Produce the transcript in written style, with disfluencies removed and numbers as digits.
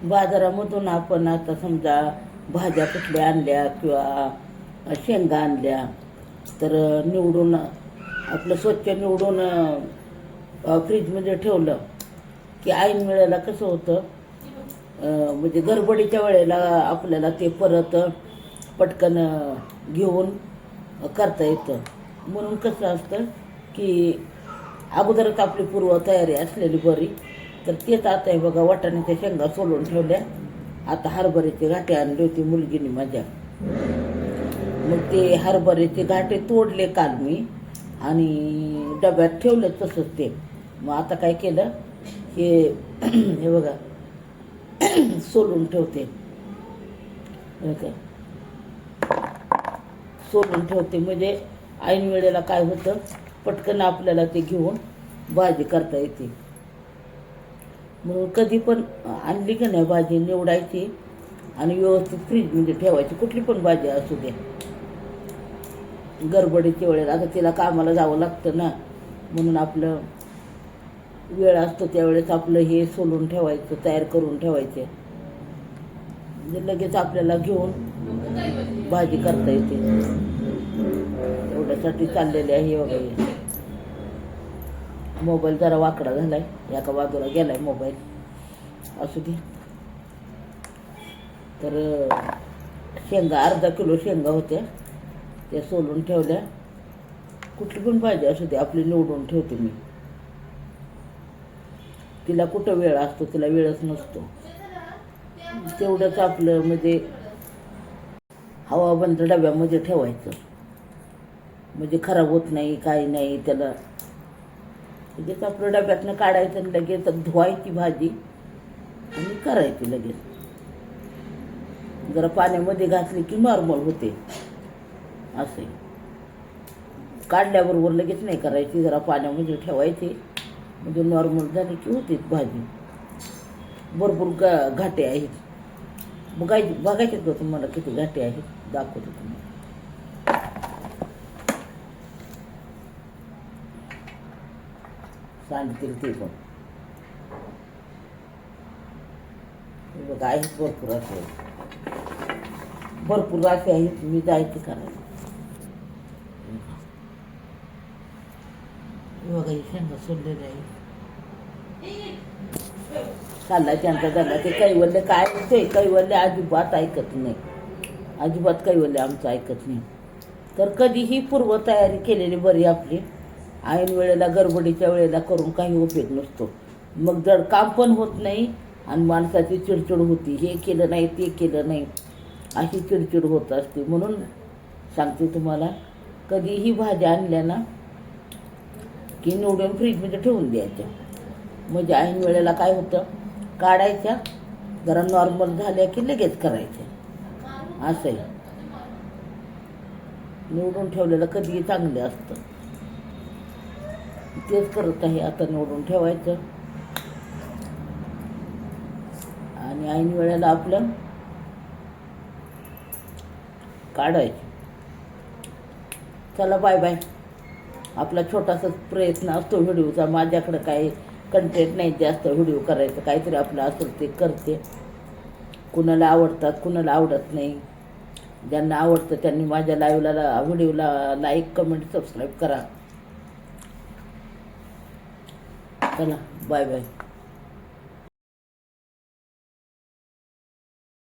बाजारामधून आपण आता समजा भाज्या कुठल्या आणल्या किंवा शेंगा आणल्या तर निवडून आपलं स्वच्छ निवडून फ्रीजमध्ये ठेवलं की ऐन वेळेला कसं होतं, म्हणजे गडबडीच्या वेळेला आपल्याला ते परत पटकन घेऊन करता येतं. म्हणून कसं असतं की अगोदरच आपली पूर्वतयारी असलेली बरी. तर तेच आता आहे बघा, वाटाण्याच्या शेंगा सोलून ठेवल्या. आता हरभऱ्याचे घाटे आणले होते मुलगीने माझ्या, मग ते हरभऱ्याचे घाटे तोडले काल मी आणि डब्यात ठेवलं तसंच ते. मग आता काय केलं, हे बघा सोलून ठेवते, सोलून ठेवते म्हणजे ऐन वेळेला काय होतं, पटकन आपल्याला ते घेऊन भाजी करता येते. म्हणून कधी पण आणली का नाही भाजी निवडायची आणि व्यवस्थित फ्रीजमध्ये ठेवायची, कुठली पण भाजी असू दे. गडबडीच्या वेळेला आता तिला कामाला जावं लागतं ना, म्हणून आपलं वेळ असतो त्यावेळेस आपलं हे सोलून ठेवायचं, तयार करून ठेवायचे, म्हणजे लगेच आपल्याला घेऊन भाजी करता येते. एवढ्यासाठी चाललेले आहे बघा. मोबाईल जरा वाकडा झालाय, एका बाजूला गेलाय मोबाईल, असू दे. तर शेंगा अर्धा किलो शेंगा होत्या, त्या सोलून ठेवल्या. कुठली पण भाजी असू दे आपली निवडून ठेवते मी. तिला कुठं वेळ असतो, तिला वेळच नसतो. तेवढंच आपलं म्हणजे हवाबंद डब्यामध्ये ठेवायचं, म्हणजे खराब होत नाही, काही नाही. त्याला लगेच आपलं डब्यातनं काढायचं आणि लगेच धुवायची भाजी आणि करायची लगेच. जरा पाण्यामध्ये घातली की नॉर्मल होते. असे काढल्याबरोबर लगेच नाही करायची, जरा पाण्यामध्ये ठेवायची म्हणजे नॉर्मल झाली की होते भाजी. भरपूर घाटे आहेत, बघायचे का तुम्हाला किती घाटे आहेत, दाखवतो तुम्हाला. सांगतील ते पण बघा, आहेत भरपूर असे, भरपूर असे आहेत. मी जायचे करायला बघा, ही शेंगा सोडलेले आहे. चालला त्यांचा झाला ते कैवल्य काय ते कैवल्य अजिबात ऐकत नाही, अजिबात कैवल्य आमचं ऐकत नाही. तर कधीही पूर्वतयारी केलेली बरी आपली. ऐन वेळेला गडबडीच्या वेळेला करून काही उपयोग नसतो. मग जर काम पण होत नाही आणि माणसाची चिडचिड होती, हे केलं नाही ते केलं नाही अशी चिडचिड होत असते. म्हणून सांगते तुम्हाला, कधीही भाज्या आणल्या ना की निवडून फ्रीजमध्ये ठेवून द्यायच्या, म्हणजे ऐन वेळेला काय होतं, काढायच्या, जरा नॉर्मल झाल्या की लगेच करायच्या. असं आहे, निवडून ठेवलेलं कधीही चांगलं असतं. तेच करत आहे आता, निवडून ठेवायचं आणि ऐन वेळेला आपलं काढायचं. चला बाय बाय. आपला छोटासा प्रयत्न असतो व्हिडिओचा. माझ्याकडे काही कंटेंट नाही जास्त व्हिडिओ करायचं, काहीतरी आपलं असेल ते करते. कुणाला आवडतात, कुणाला आवडत नाही. ज्यांना आवडतं त्यांनी माझ्या लाईव्हला व्हिडिओला लाईक, कमेंट, सबस्क्राईब करा. चला बाय बाय.